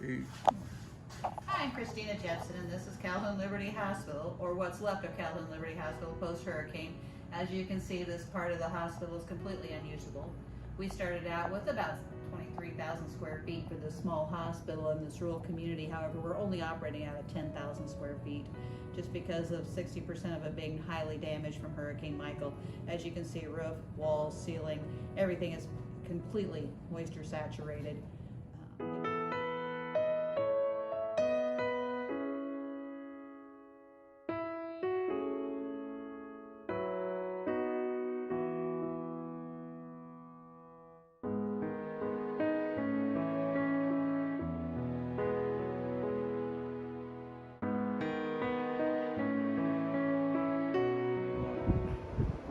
Okay. Hi, I'm Christina Jepson, and this is Calhoun Liberty Hospital, or what's left of Calhoun Liberty Hospital post-hurricane. As you can see, this part of the hospital is completely unusable. We started out with about 23,000 square feet for this small hospital in this rural community. However, we're only operating out of 10,000 square feet just because of 60% of it being highly damaged from Hurricane Michael. As you can see, roof, walls, ceiling, everything is completely moisture saturated.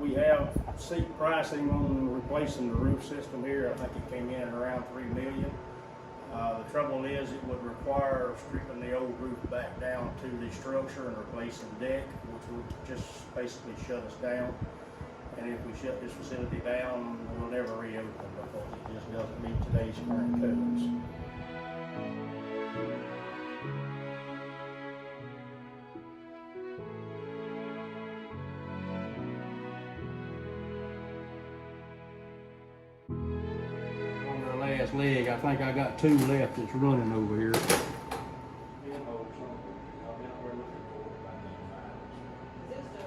We have seek pricing on replacing the roof system here. I think it came in around $3 million. The trouble is it would require stripping the old roof back down to the structure and replacing the deck, which would just basically shut us down. And if we shut this facility down, we'll never reopen because it just doesn't meet today's current codes. Last leg, I think I got 2 left that's running over here. Is it still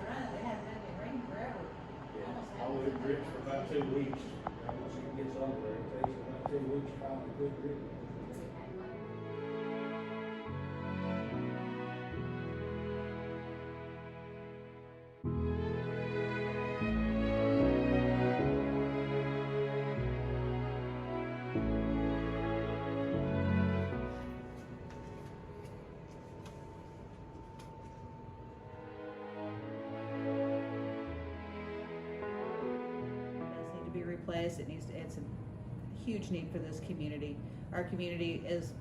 running? It hasn't been raining forever. Oh, it drips for about 2 weeks. Once it gets over there, it takes about 2 weeks to finally quit dripping. Be replaced. It's a huge need for this community. Our community is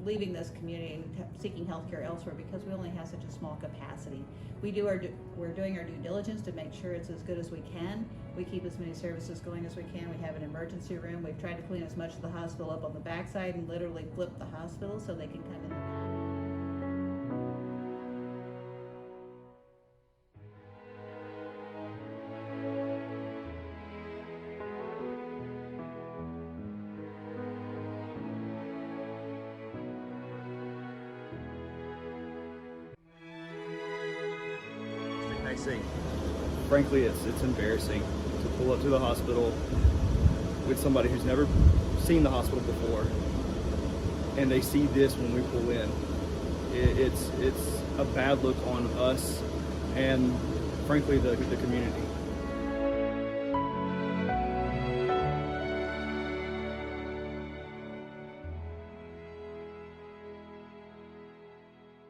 leaving this community and seeking health care elsewhere because we only have such a small capacity. We're doing our due diligence to make sure it's as good as we can. We keep as many services going as we can. We have an emergency room. We've tried to clean as much of the hospital up on the backside and literally flip the hospital so they can come in. See. Frankly, it's embarrassing to pull up to the hospital with somebody who's never seen the hospital before, and they see this when we pull in. It's a bad look on us and, frankly, the community.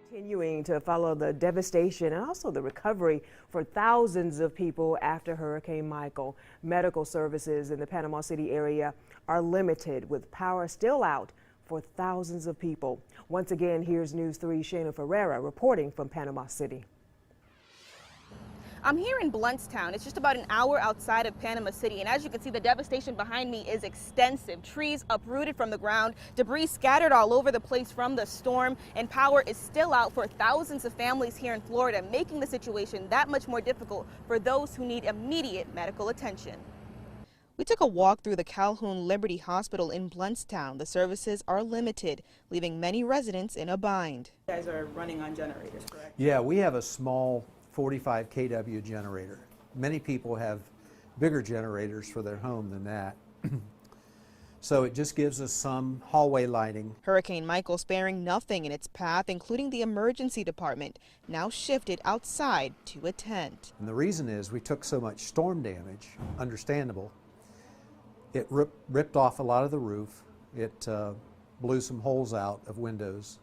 Continuing to follow the devastation and also the recovery for thousands of people after Hurricane Michael. Medical services in the Panama City area are limited with power still out for thousands of people. Once again, here's News 3's Shana Ferreira reporting from Panama City. I'm here in Bluntstown. It's just about an hour outside of Panama City, and as you can see, the devastation behind me is extensive. Trees uprooted from the ground, debris scattered all over the place from the storm, and power is still out for thousands of families here in Florida, making the situation that much more difficult for those who need immediate medical attention. We took a walk through the Calhoun Liberty Hospital in Bluntstown. The services are limited, leaving many residents in a bind. You guys are running on generators, correct? Yeah, we have a small 45 kW generator. Many people have bigger generators for their home than that. So it just gives us some hallway lighting. Hurricane Michael sparing nothing in its path, including the emergency department, now shifted outside to a tent. And the reason is we took so much storm damage, understandable. It ripped off a lot of the roof. It blew some holes out of windows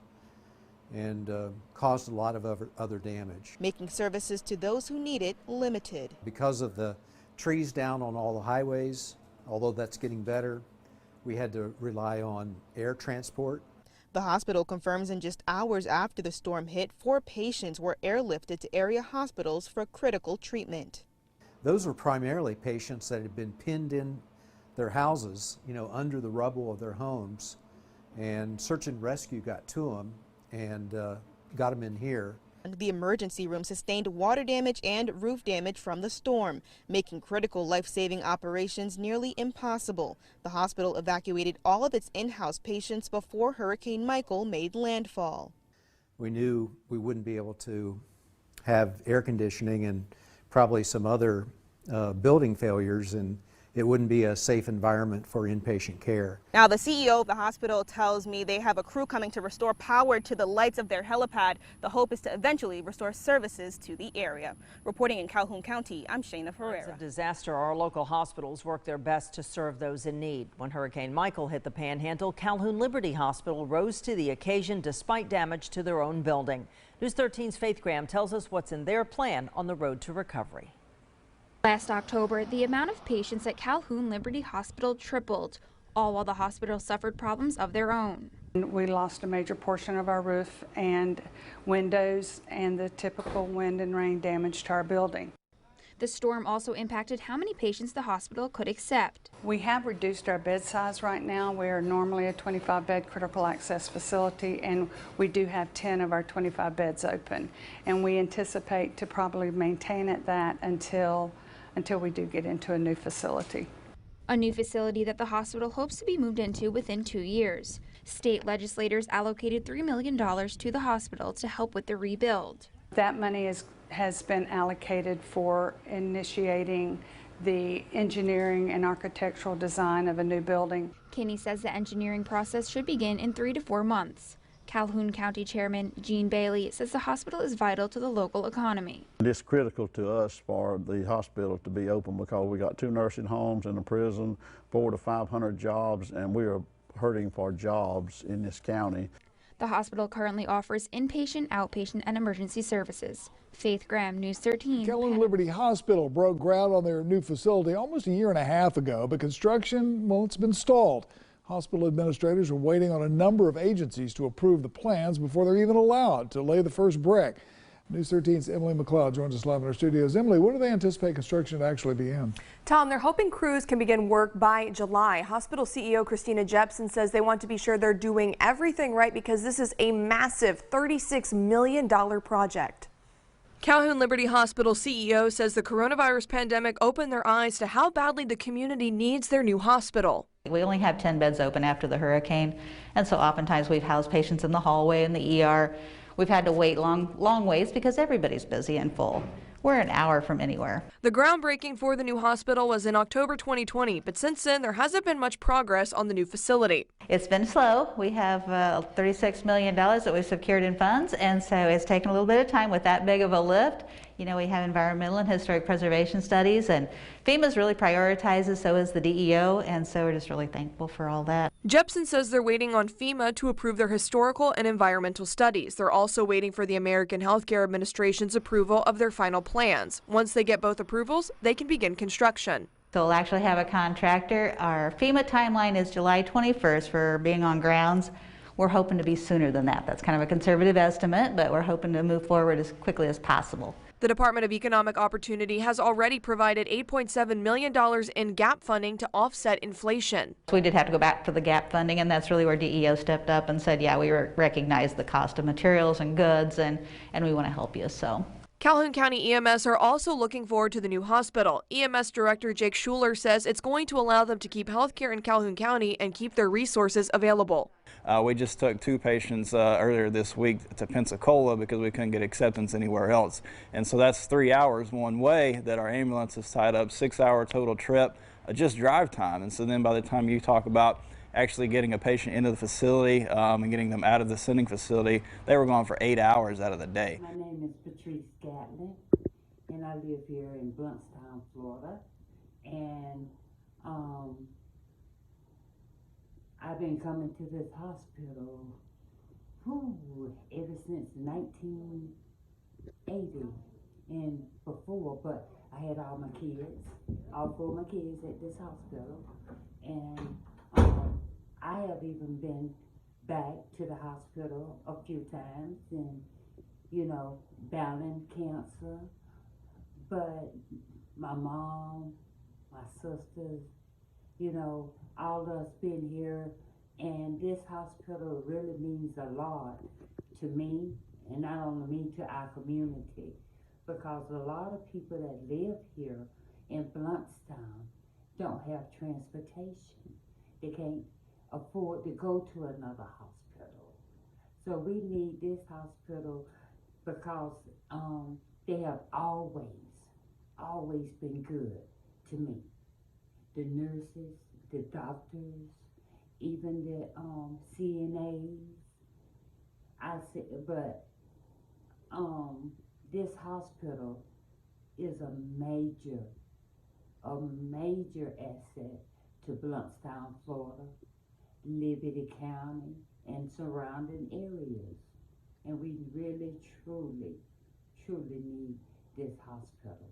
and caused a lot of other damage. Making services to those who need it limited. Because of the trees down on all the highways, although that's getting better, we had to rely on air transport. The hospital confirms in just hours after the storm hit, 4 patients were airlifted to area hospitals for critical treatment. Those were primarily patients that had been pinned in their houses, under the rubble of their homes, and search and rescue got to them and got them in here. The emergency room sustained water damage and roof damage from the storm, making critical life-saving operations nearly impossible. The hospital evacuated all of its in-house patients before Hurricane Michael made landfall. We knew we wouldn't be able to have air conditioning and probably some other building failures, and it wouldn't be a safe environment for inpatient care. Now, the CEO of the hospital tells me they have a crew coming to restore power to the lights of their helipad. The hope is to eventually restore services to the area. Reporting in Calhoun County, I'm Shayna Ferreira. It's a disaster. Our local hospitals work their best to serve those in need. When Hurricane Michael hit the Panhandle, Calhoun Liberty Hospital rose to the occasion despite damage to their own building. News 13's Faith Graham tells us what's in their plan on the road to recovery. Last October, the amount of patients at Calhoun Liberty Hospital tripled, all while the hospital suffered problems of their own. We lost a major portion of our roof and windows, and the typical wind and rain damage to our building. The storm also impacted how many patients the hospital could accept. We have reduced our bed size right now. We are normally a 25-bed critical access facility, and we do have 10 of our 25 beds open. And we anticipate to probably maintain at that until we do get into a new facility. A new facility that the hospital hopes to be moved into within 2 years. State legislators allocated $3 million to the hospital to help with the rebuild. That money has been allocated for initiating the engineering and architectural design of a new building. Kinney says the engineering process should begin in 3 to 4 months. Calhoun County Chairman Gene Bailey says the hospital is vital to the local economy. It's critical to us for the hospital to be open because we got 2 nursing homes and a prison, 400 to 500 jobs, and we are hurting for jobs in this county. The hospital currently offers inpatient, outpatient, and emergency services. Faith Graham, News 13. Calhoun Liberty Hospital broke ground on their new facility almost a year and a half ago, but construction, well, it's been stalled. Hospital administrators are waiting on a number of agencies to approve the plans before they're even allowed to lay the first brick. News 13's Emily McLeod joins us live in our studios. Emily, when do they anticipate construction to actually begin? Tom, they're hoping crews can begin work by July. Hospital CEO Christina Jepson says they want to be sure they're doing everything right because this is a massive $36 million project. Calhoun Liberty Hospital CEO says the coronavirus pandemic opened their eyes to how badly the community needs their new hospital. We only have 10 beds open after the hurricane, and so oftentimes we've housed patients in the hallway in the ER. We've had to wait long ways because everybody's busy and full. We're an hour from anywhere. The groundbreaking for the new hospital was in October 2020, but since then there hasn't been much progress on the new facility. It's been slow. We have $36 million that we've secured in funds, and so it's taken a little bit of time with that big of a lift. You know, we have environmental and historic preservation studies, and FEMA's really prioritizes, so is the DEO, and so we're just really thankful for all that. Jepson says they're waiting on FEMA to approve their historical and environmental studies. They're also waiting for the American Healthcare Administration's approval of their final plans. Once they get both approvals, they can begin construction. So we'll actually have a contractor. Our FEMA timeline is July 21st for being on grounds. We're hoping to be sooner than that. That's kind of a conservative estimate, but we're hoping to move forward as quickly as possible. The Department of Economic Opportunity has already provided $8.7 million in GAP funding to offset inflation. So we did have to go back for the GAP funding, and that's really where DEO stepped up and said, yeah, we recognize the cost of materials and goods, and we want to help you. So. Calhoun County EMS are also looking forward to the new hospital. EMS Director Jake Schuler says it's going to allow them to keep healthcare in Calhoun County and keep their resources available. We just took 2 patients earlier this week to Pensacola because we couldn't get acceptance anywhere else. And so that's 3 hours one way that our ambulance is tied up, 6-hour total trip, just drive time. And so then by the time you talk about actually getting a patient into the facility and getting them out of the sending facility, they were gone for 8 hours out of the day. My name is Patrice Gatlin, and I live here in Bluntstown, Florida. And I've been coming to this hospital ever since 1980 and before, but I had all my kids, all 4 of my kids at this hospital, and I have even been back to the hospital a few times and, you know, battling cancer, but my mom, my sisters, you know, all of us been here And this hospital really means a lot to me, and not only me, to our community, because a lot of people that live here in Bluntstown don't have transportation. They can't afford to go to another hospital. So we need this hospital because they have always been good to me. The nurses, the doctors, even the CNAs. I said, but this hospital is a major asset to Bluntstown, Florida, Liberty County, and surrounding areas. And we really, truly need this hospital.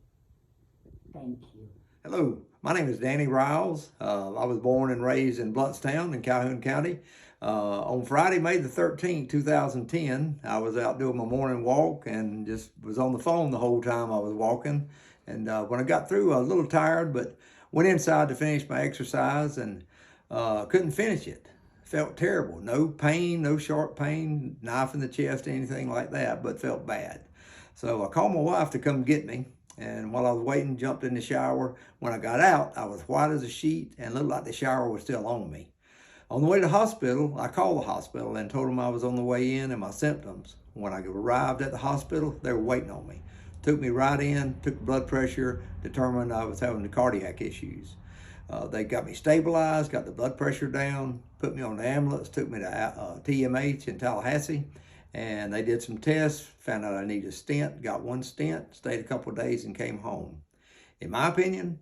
Thank you. Hello, my name is Danny Riles. I was born and raised in Bluntstown in Calhoun County. On Friday, May the 13th, 2010, I was out doing my morning walk and just was on the phone the whole time I was walking. And when I got through, I was a little tired, but went inside to finish my exercise and couldn't finish it. Felt terrible. No pain, no sharp pain, knife in the chest, anything like that, but felt bad. So I called my wife to come get me. And while I was waiting, jumped in the shower. When I got out, I was white as a sheet and looked like the shower was still on me. On the way to the hospital, I called the hospital and told them I was on the way in and my symptoms. When I arrived at the hospital, they were waiting on me. Took me right in, took blood pressure, determined I was having the cardiac issues. They got me stabilized, got the blood pressure down, put me on the ambulance, took me to TMH in Tallahassee. And they did some tests, found out I needed a stent, got one stent, stayed a couple of days and came home. In my opinion,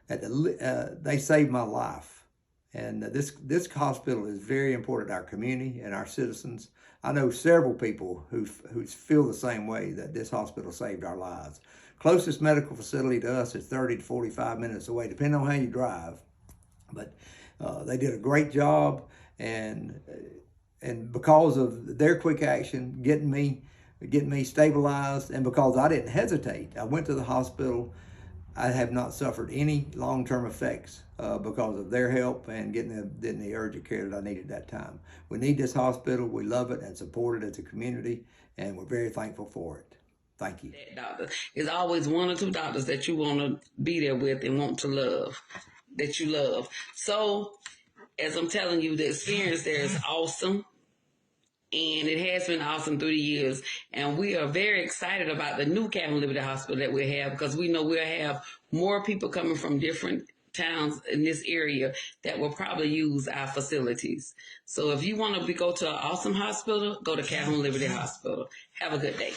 they saved my life. And this hospital is very important to our community and our citizens. I know several people who feel the same way, that this hospital saved our lives. Closest medical facility to us is 30 to 45 minutes away, depending on how you drive. But they did a great job, and because of their quick action, getting me stabilized, and because I didn't hesitate, I went to the hospital. I have not suffered any long-term effects because of their help and getting the urgent care that I needed at that time. We need this hospital. We love it and support it as a community, and we're very thankful for it. Thank you. Doctor. There's always one or two doctors that you want to be there with and want to love, that you love. So, as I'm telling you, the experience there is awesome. And it has been awesome through the years. And we are very excited about the new Calhoun Liberty Hospital that we have, because we know we'll have more people coming from different towns in this area that will probably use our facilities. So if you want to go to an awesome hospital, go to Calhoun Liberty Hospital. Have a good day.